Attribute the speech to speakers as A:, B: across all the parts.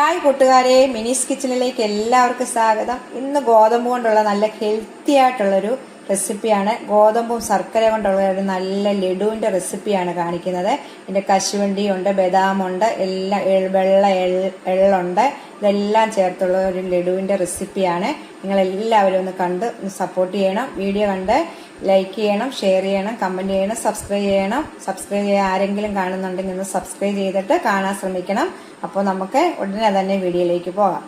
A: Hi കൂട്ടുകാരെ, മിനീസ് കിച്ചണിലേക്ക് എല്ലാവർക്കും സ്വാഗതം. ഇന്ന് ഗോതമ്പ് കൊണ്ടുള്ള നല്ല ഹെൽത്തി ആയിട്ടുള്ളൊരു റെസിപ്പിയാണ്. ഗോതമ്പും ശർക്കര കൊണ്ടുള്ള ഒരു നല്ല ലഡുവിൻ്റെ റെസിപ്പിയാണ് കാണിക്കുന്നത്. ഇതിൻ്റെ കശുവണ്ടിയുണ്ട്, ബദാമുണ്ട്, എല്ലാം വെള്ള എള്ളുണ്ട്. ഇതെല്ലാം ചേർത്തുള്ള ഒരു ലഡുവിൻ്റെ റെസിപ്പിയാണ്. നിങ്ങളെല്ലാവരും ഒന്ന് കണ്ട് സപ്പോർട്ട് ചെയ്യണം. വീഡിയോ കണ്ട് ലൈക്ക് ചെയ്യണം, ഷെയർ ചെയ്യണം, കമൻറ്റ് ചെയ്യണം, സബ്സ്ക്രൈബ് ചെയ്യണം. സബ്സ്ക്രൈബ് ചെയ്യാൻ ആരെങ്കിലും കാണുന്നുണ്ടെങ്കിൽ ഒന്ന് സബ്സ്ക്രൈബ് ചെയ്തിട്ട് കാണാൻ ശ്രമിക്കണം. അപ്പോൾ നമുക്ക് ഉടനെ തന്നെ വീഡിയോയിലേക്ക് പോകാം.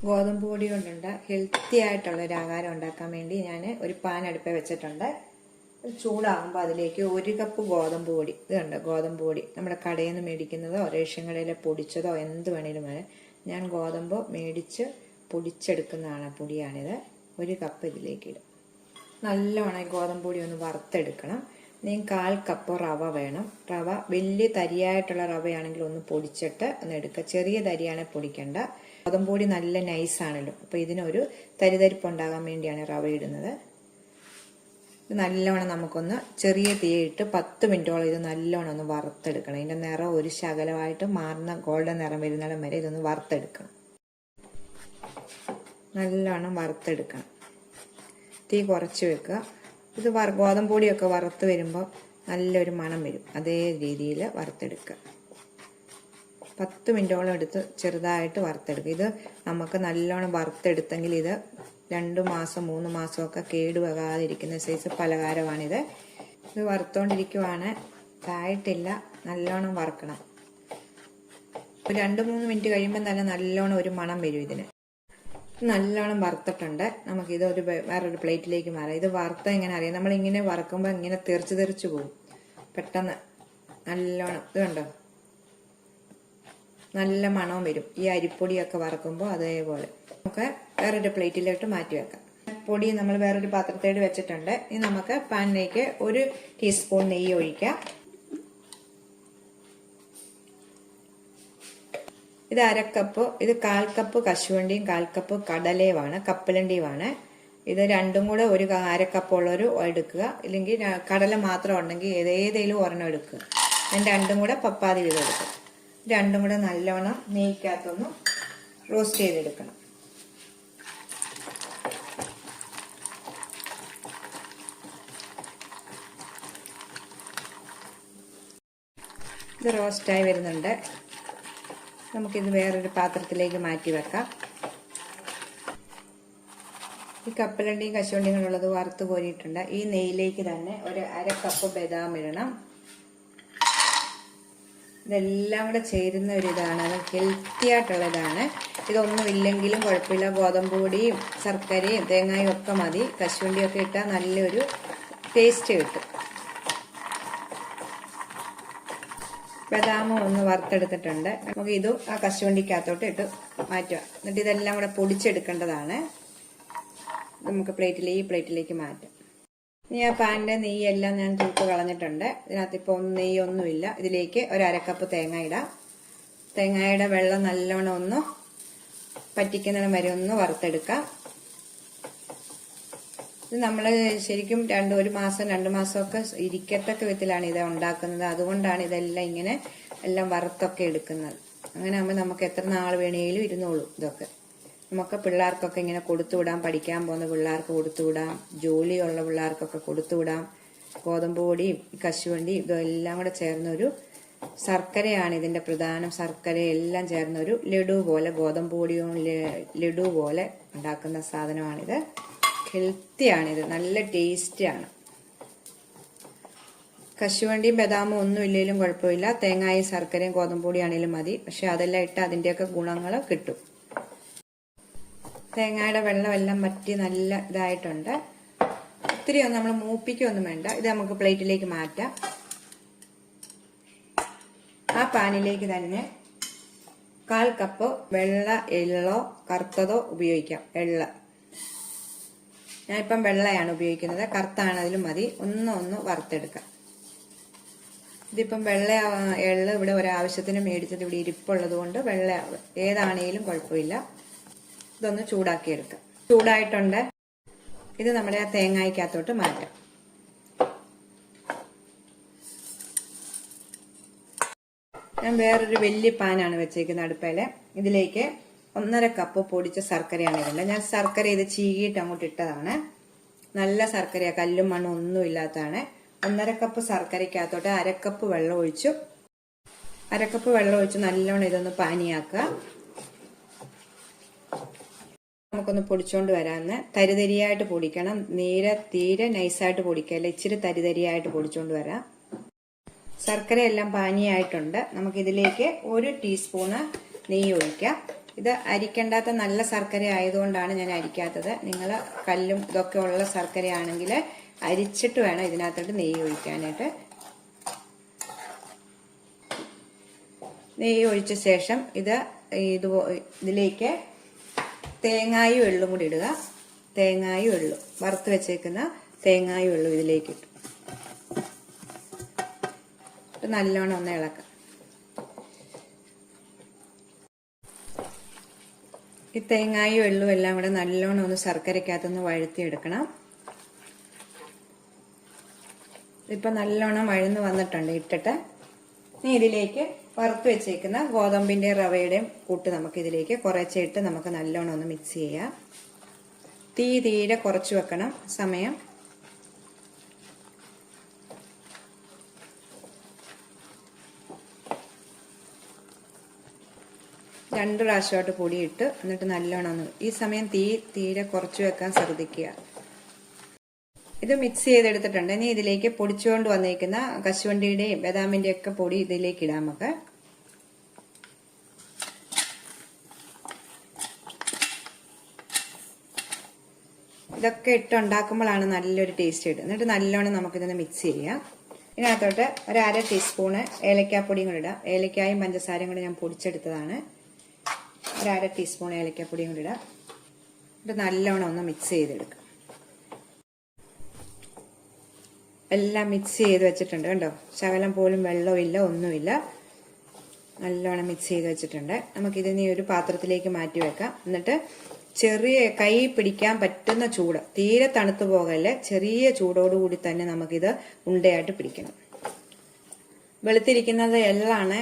A: ഗോതമ്പ് പൊടി കൊണ്ടുണ്ട് ഹെൽത്തി ആയിട്ടുള്ള ഒരു ആഹാരം ഉണ്ടാക്കാൻ വേണ്ടി ഞാൻ ഒരു പാൻ അടുപ്പിൽ വെച്ചിട്ടുണ്ട്. ചൂടാകുമ്പോൾ അതിലേക്ക് 1 കപ്പ് ഗോതമ്പ് പൊടി, ഇത് കണ്ടോ ഗോതമ്പ് പൊടി, നമ്മുടെ കടയിൽ നിന്ന് മേടിക്കുന്നതോ റേഷൻ കടയിലെ പൊടിച്ചതോ എന്ത് വേണേലും വേണം. ഞാൻ ഗോതമ്പ് മേടിച്ച് പൊടിച്ചെടുക്കുന്നതാണ്, പൊടിയാണിത്. 1 കപ്പ് ഇതിലേക്ക് ഇടും. നല്ലോണം ഗോതമ്പ് പൊടി ഒന്ന് വറുത്തെടുക്കണം. നിങ്ങൾക്ക് 1/4 കപ്പ് റവ വേണം. റവ വലിയ തരിയായിട്ടുള്ള റവയാണെങ്കിൽ ഒന്ന് പൊടിച്ചിട്ട് ഒന്ന് എടുക്കുക. ചെറിയ തരിയാണെങ്കിൽ പൊടിക്കണ്ട. ഗോതമ്പ് പൊടി നല്ല നൈസാണല്ലോ, അപ്പോൾ ഇതിനൊരു തരിതരിപ്പ് ഉണ്ടാകാൻ വേണ്ടിയാണ് റവ ഇടുന്നത്. ഇത് നല്ലോണം നമുക്കൊന്ന് ചെറിയ തീയിട്ട് 10 മിനിറ്റോളം ഇത് നല്ലോണം ഒന്ന് വറുത്തെടുക്കണം. ഇതിൻ്റെ നിറം ഒരു ശകലമായിട്ട് മാറുന്ന ഗോൾഡൻ നിറം വരുന്നിടം വരെ ഇതൊന്ന് വറുത്തെടുക്കണം. നല്ലോണം വറുത്തെടുക്കണം. തീ കുറച്ച് വെക്കുക. ഇത് ഗോതമ്പ് പൊടിയൊക്കെ വറുത്ത് വരുമ്പോൾ നല്ലൊരു മണം വരും. അതേ രീതിയിൽ വറുത്തെടുക്കുക. 10 മിനിറ്റോളം എടുത്ത് ചെറുതായിട്ട് വറുത്തെടുക്കുക. ഇത് നമുക്ക് നല്ലോണം വറുത്തെടുത്തെങ്കിൽ ഇത് 2 മാസം 3 മാസമൊക്കെ കേടുവരാതിരിക്കുന്ന സൈസ് പലഹാരമാണിത്. ഇത് വറുത്തോണ്ടിരിക്കുവാണ്, തായിട്ടില്ല, നല്ലോണം വറുക്കണം. ഒരു 2-3 മിനിറ്റ് കഴിയുമ്പോൾ തന്നെ നല്ലോണം ഒരു മണം വരും. ഇതിന് നല്ലോണം വറുത്തിട്ടുണ്ട്. നമുക്കിത് വേറൊരു പ്ലേറ്റിലേക്ക് മാറാം. ഇത് വറുത്ത എങ്ങനെ അറിയാം? നമ്മളിങ്ങനെ വറുക്കുമ്പോൾ ഇങ്ങനെ തെറിച്ച് പോകും പെട്ടെന്ന്. നല്ലോണം ഇത് കണ്ടോ, നല്ല മണവും വരും ഈ അരിപ്പൊടിയൊക്കെ വറക്കുമ്പോൾ. അതേപോലെ നമുക്ക് വേറൊരു പ്ലേറ്റിലോട്ട് മാറ്റി വെക്കാം. പൊടി നമ്മൾ വേറൊരു പാത്രത്തേക്ക് വെച്ചിട്ടുണ്ട്. ഇനി നമുക്ക് പാനിലേക്ക് 1 ടീസ്പൂൺ നെയ്യ് ഒഴിക്കാം. ഇത് 1/2 കപ്പ്, ഇത് 1/4 കപ്പ് കശുവണ്ടിയും 1/4 കപ്പ് കടലയുമാണ്, കപ്പലണ്ടിയുമാണ്. ഇത് രണ്ടും കൂടെ 1/2 കപ്പുള്ളൊരു എടുക്കുക. ഇല്ലെങ്കിൽ കടല മാത്രം ഉണ്ടെങ്കിൽ ഏതേലും ഒരെണ്ണം എടുക്കുക. ഞാൻ രണ്ടും കൂടെ പപ്പാതി വീതം എടുക്കുക. രണ്ടും കൂടെ നല്ലോണം നെയ്ക്കകത്തൊന്ന് റോസ്റ്റ് ചെയ്തെടുക്കണം. ഇത് റോസ്റ്റായി വരുന്നുണ്ട്. നമുക്കിത് വേറൊരു പാത്രത്തിലേക്ക് മാറ്റി വെക്കാം. ഈ കപ്പലണ്ടിയും കശുവണ്ടിയും ഉള്ളത് വറുത്ത് കോരിയിട്ടുണ്ട്. ഈ നെയ്യിലേക്ക് തന്നെ 1/2 കപ്പ് ബദാം ഇടണം. ഇതെല്ലാം കൂടെ ചേരുന്ന ഒരു ഇതാണ്, അത് ഹെൽത്തി ആയിട്ടുള്ളതാണ്. ഇതൊന്നും ഇല്ലെങ്കിലും കുഴപ്പമില്ല. ഗോതമ്പ് പൊടിയും ശർക്കരയും തേങ്ങയും ഒക്കെ മതി. കശുവണ്ടിയൊക്കെ ഇട്ടാൽ നല്ലൊരു ടേസ്റ്റ് കിട്ടും. ബദാമും ഒന്ന് വറുത്തെടുത്തിട്ടുണ്ട്. നമുക്ക് ഇതും ആ കശുവണ്ടിക്കകത്തോട്ട് ഇട്ട് മാറ്റുക. എന്നിട്ട് ഇതെല്ലാം കൂടെ പൊടിച്ചെടുക്കേണ്ടതാണ്. നമുക്ക് ഈ പ്ലേറ്റിലേക്ക് മാറ്റാം. ഇനി ആ പാനിൻ്റെ നെയ്യെല്ലാം ഞാൻ തൂത്ത് കളഞ്ഞിട്ടുണ്ട്. ഇതിനകത്ത് ഇപ്പോൾ നെയ്യൊന്നുമില്ല. ഇതിലേക്ക് 1/2 കപ്പ് തേങ്ങ ഇടാം. തേങ്ങയുടെ വെള്ളം നല്ലോണം ഒന്ന് പറ്റിക്കുന്നിടം വരെ ഒന്ന് വറുത്തെടുക്കാം. ഇത് നമ്മൾ ശരിക്കും 1 മാസം 2 മാസമൊക്കെ ഇരിക്കത്തക്ക വിധത്തിലാണ് ഇത് ഉണ്ടാക്കുന്നത്. അതുകൊണ്ടാണ് ഇതെല്ലാം ഇങ്ങനെ എല്ലാം വറുത്തൊക്കെ എടുക്കുന്നത്. അങ്ങനെ ആകുമ്പോൾ നമുക്ക് എത്ര നാൾ വേണേലും ഇരുന്നോളൂ. ഇതൊക്കെ നമുക്ക് പിള്ളേർക്കൊക്കെ ഇങ്ങനെ കൊടുത്തുവിടാം. പഠിക്കാൻ പോകുന്ന പിള്ളേർക്ക് കൊടുത്തുവിടാം, ജോലിയുള്ള പിള്ളേർക്കൊക്കെ കൊടുത്തുവിടാം. ഗോതമ്പ് പൊടിയും കശുവണ്ടിയും ഇതെല്ലാം കൂടെ ചേർന്നൊരു ശർക്കരയാണ് ഇതിൻ്റെ പ്രധാനം. ശർക്കര എല്ലാം ചേർന്നൊരു ലഡു പോലെ, ഗോതമ്പ് പൊടിയും ലഡു പോലെ ഉണ്ടാക്കുന്ന സാധനമാണിത്. ഹെൽത്തിയാണിത്, നല്ല ടേസ്റ്റിയാണ്. കശുവണ്ടിയും ബദാമും ഒന്നും ഇല്ലെങ്കിലും കുഴപ്പമില്ല. തേങ്ങയും ശർക്കരയും ഗോതമ്പ് പൊടിയാണെങ്കിലും മതി. പക്ഷെ അതെല്ലാം ഇട്ട് അതിൻ്റെയൊക്കെ ഗുണങ്ങൾ കിട്ടും. തേങ്ങയുടെ വെള്ളമെല്ലാം വറ്റി നല്ല ഇതായിട്ടുണ്ട്. ഒത്തിരി ഒന്നും നമ്മൾ മൂപ്പിക്കൊന്നും വേണ്ട. ഇത് നമുക്ക് പ്ലേറ്റിലേക്ക് മാറ്റാം. ആ പാനിലേക്ക് തന്നെ 1/4 കപ്പ് വെള്ള എള്ളോ കറുത്തതോ ഉപയോഗിക്കാം. ഞാനിപ്പം വെള്ളയാണ് ഉപയോഗിക്കുന്നത്. കറുത്താണതിലും മതി. ഒന്ന് വറുത്തെടുക്കാം. ഇതിപ്പം വെള്ള എള്ള് ഇവിടെ ഒരാവശ്യത്തിന് മേടിച്ചത് ഇവിടെ ഇരിപ്പുള്ളത് കൊണ്ട് വെള്ള ഏതാണേലും കുഴപ്പമില്ല. ഇതൊന്ന് ചൂടാക്കിയെടുക്കാം. ചൂടായിട്ടുണ്ട്. ഇത് നമ്മുടെ ആ തേങ്ങയ്ക്കകത്തോട്ട് മാറ്റാം. ഞാൻ വേറൊരു വലിയ പാനാണ് വെച്ചേക്കുന്നത് അടുപ്പയില്. ഇതിലേക്ക് 1.5 കപ്പ് പൊടിച്ച ശർക്കരയാണ് ഇടേണ്ടത്. ഞാൻ ശർക്കര ഇത് ചീകിയിട്ട് അങ്ങോട്ട് ഇട്ടതാണ്. നല്ല ശർക്കരയാണ്, കല്ലും മണ്ണും ഒന്നും ഇല്ലാത്തതാണ്. 1.5 കപ്പ് ശർക്കരയ്ക്കകത്തോട്ട് 1/2 കപ്പ് വെള്ളം ഒഴിച്ചു. 1/2 കപ്പ് വെള്ളം ഒഴിച്ച് നല്ലോണം ഇതൊന്ന് പാനിയാക്കുക. നമുക്കൊന്ന് പൊടിച്ചോണ്ട് വരാമെന്ന്. തരിതരിയായിട്ട് പൊടിക്കണം, തീരെ നൈസായിട്ട് പൊടിക്കല്ല, ഇച്ചിരി തരിതരിയായിട്ട് പൊടിച്ചോണ്ട് വരാം. ശർക്കരയെല്ലാം പാനിയായിട്ടുണ്ട്. നമുക്കിതിലേക്ക് 1 ടീസ്പൂണ് നെയ്യ് ഒഴിക്കാം. ഇത് അരിക്കണ്ടാത്ത നല്ല ശർക്കര ആയതുകൊണ്ടാണ് ഞാൻ അരിക്കാത്തത്. നിങ്ങൾ കല്ലും ഇതൊക്കെ ഉള്ള ശർക്കരയാണെങ്കിൽ അരിച്ചിട്ട് വേണം ഇതിനകത്തോട്ട് നെയ്യ് ഒഴിക്കാനായിട്ട്. നെയ്യ് ഒഴിച്ച ശേഷം ഇതിലേക്ക് തേങ്ങായും എള്ളും കൂടി ഇടുക. തേങ്ങായും എള്ളും വറുത്ത് വെച്ചേക്കുന്ന തേങ്ങായും എള്ളും ഇതിലേക്ക് ഇട്ടു നല്ലോണം ഒന്ന് ഇളക്കാം. ഈ തേങ്ങായും എള്ളും എല്ലാം കൂടെ നല്ലോണം ഒന്ന് ശർക്കരക്കകത്തൊന്ന് വഴറ്റിയെടുക്കണം. ഇപ്പൊ നല്ലോണം വഴന്ന് വന്നിട്ടുണ്ട് ഇട്ടിട്ട്. ഇനി ഇതിലേക്ക് വറുത്ത് വെച്ചേക്കുന്ന ഗോതമ്പിന്റെ റവയുടെയും കൂട്ട് നമുക്ക് ഇതിലേക്ക് കുറച്ചിട്ട് നമുക്ക് നല്ലോണം ഒന്ന് മിക്സ് ചെയ്യാം. തീരെ കുറച്ച് വെക്കണം സമയം. രണ്ട് പ്രാവശ്യമായിട്ട് പൊടിയിട്ട് എന്നിട്ട് നല്ലോണം ഒന്ന് ഈ സമയം തീരെ കുറച്ച് വെക്കാൻ ശ്രദ്ധിക്കുക. ഇത് മിക്സ് ചെയ്തെടുത്തിട്ടുണ്ട്. ഇനി ഇതിലേക്ക് പൊടിച്ചുകൊണ്ട് വന്നേക്കുന്ന കശുവണ്ടിയുടെയും ബദാമിന്റെയും ഒക്കെ പൊടി ഇതിലേക്ക് ഇടാം. നമുക്ക് ഇതൊക്കെ ഇട്ടുണ്ടാക്കുമ്പോഴാണ് നല്ലൊരു ടേസ്റ്റ് കിട്ടും. എന്നിട്ട് നല്ലോണം നമുക്കിതൊന്ന് മിക്സ് ചെയ്യാം. ഇതിനകത്തോട്ട് 1/2 ടീസ്പൂണ് ഏലക്കാപ്പൊടിയും കൂടി ഇടാം. ഏലക്കായും പഞ്ചസാരയും കൂടി ഞാൻ പൊടിച്ചെടുത്തതാണ്. 1/2 ടീസ്പൂൺ ഏലക്കാപ്പൊടിയും കൂടി ഇടാം. എന്നിട്ട് നല്ലോണം ഒന്ന് മിക്സ് ചെയ്തെടുക്കാം. എല്ലാം മിക്സ് ചെയ്ത് വെച്ചിട്ടുണ്ട് കണ്ടോ. ശകലം പോലും വെള്ളമില്ല, ഒന്നുമില്ല. നല്ലോണം മിക്സ് ചെയ്ത് വെച്ചിട്ടുണ്ട്. നമുക്കിതിനെ ഒരു പാത്രത്തിലേക്ക് മാറ്റി വെക്കാം. എന്നിട്ട് ചെറിയ കൈ പിടിക്കാൻ പറ്റുന്ന ചൂട്, തീരെ തണുത്തു പോകല്ലേ, ചെറിയ ചൂടോടുകൂടി തന്നെ നമുക്കിത് ഉണ്ടയായിട്ട് പിടിക്കണം. വെളുത്തിരിക്കുന്നത് എള്ളാണ്.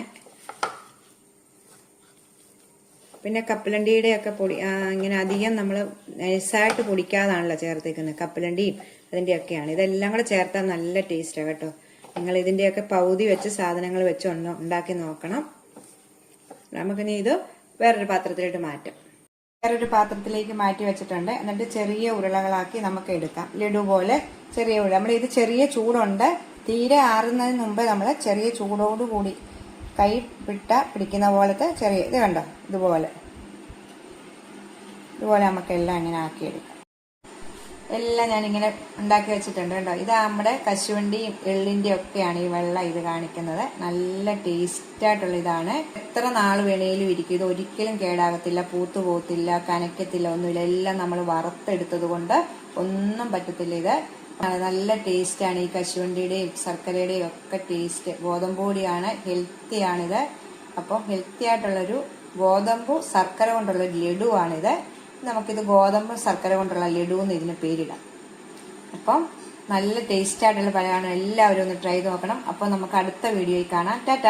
A: പിന്നെ കപ്പലണ്ടിയുടെ ഒക്കെ പൊടി ഇങ്ങനെ അധികം നമ്മൾ നൈസായിട്ട് പൊടിക്കാതാണല്ലോ ചേർത്തേക്കുന്നത്. കപ്പലണ്ടിയും അതിൻ്റെയൊക്കെയാണ്. ഇതെല്ലാം കൂടെ ചേർത്താൽ നല്ല ടേസ്റ്റാണ് കേട്ടോ. നിങ്ങൾ ഇതിൻ്റെയൊക്കെ പകുതി വെച്ച് സാധനങ്ങൾ വെച്ച് ഉണ്ടാക്കി നോക്കണം. നമുക്കിനി ഇത് വേറൊരു പാത്രത്തിലോട്ട് മാറ്റാം. വേറൊരു പാത്രത്തിലേക്ക് മാറ്റി വെച്ചിട്ടുണ്ട്. എന്നിട്ട് ചെറിയ ഉരുളകളാക്കി നമുക്ക് എടുക്കാം. ലഡു പോലെ ചെറിയ ഉരുള. നമ്മൾ ഇത് ചെറിയ ചൂടുണ്ട്. തീരെ ആറുന്നതിന് മുമ്പ് നമ്മൾ ചെറിയ ചൂടോടുകൂടി കൈ പിടിക്കുന്ന പോലത്തെ ചെറിയ ഇത് കണ്ടോ, ഇതുപോലെ നമുക്കെല്ലാം ഇങ്ങനെ ആക്കിയെടുക്കാം. എല്ലാം ഞാനിങ്ങനെ ഉണ്ടാക്കി വെച്ചിട്ടുണ്ട് കേട്ടോ. ഇത് നമ്മുടെ കശുവണ്ടിയും എള്ളിൻ്റെയും ഒക്കെയാണ് ഈ വെള്ളം ഇത് കാണിക്കുന്നത്. നല്ല ടേസ്റ്റായിട്ടുള്ള ഇതാണ്. എത്ര നാൾ വേണേലും ഇരിക്കും. ഇത് ഒരിക്കലും കേടാകത്തില്ല, പൂത്തു പോകത്തില്ല, കനക്കത്തില്ല, ഒന്നുമില്ല. എല്ലാം നമ്മൾ വറുത്തെടുത്തത് കൊണ്ട് ഒന്നും പറ്റത്തില്ല. ഇത് നല്ല ടേസ്റ്റാണ്. ഈ കശുവണ്ടിയുടെയും ശർക്കരയുടെയും ഒക്കെ ടേസ്റ്റ്. ഗോതമ്പ് പൊടിയാണ്, ഹെൽത്തിയാണിത്. അപ്പം ഹെൽത്തി ആയിട്ടുള്ളൊരു ഗോതമ്പ് ശർക്കര കൊണ്ടുള്ള ലഡുവാണിത്. നമുക്കിത് ഗോതമ്പ് ശർക്കര കൊണ്ടുള്ള ലഡു എന്ന് ഇതിന് പേരിടാം. അപ്പം നല്ല ടേസ്റ്റ് ആയിട്ടുള്ള പലഹാരമാണ്. എല്ലാവരും ഒന്ന് ട്രൈ നോക്കണം. അപ്പം നമുക്ക് അടുത്ത വീഡിയോയിൽ കാണാം. ടാറ്റാ.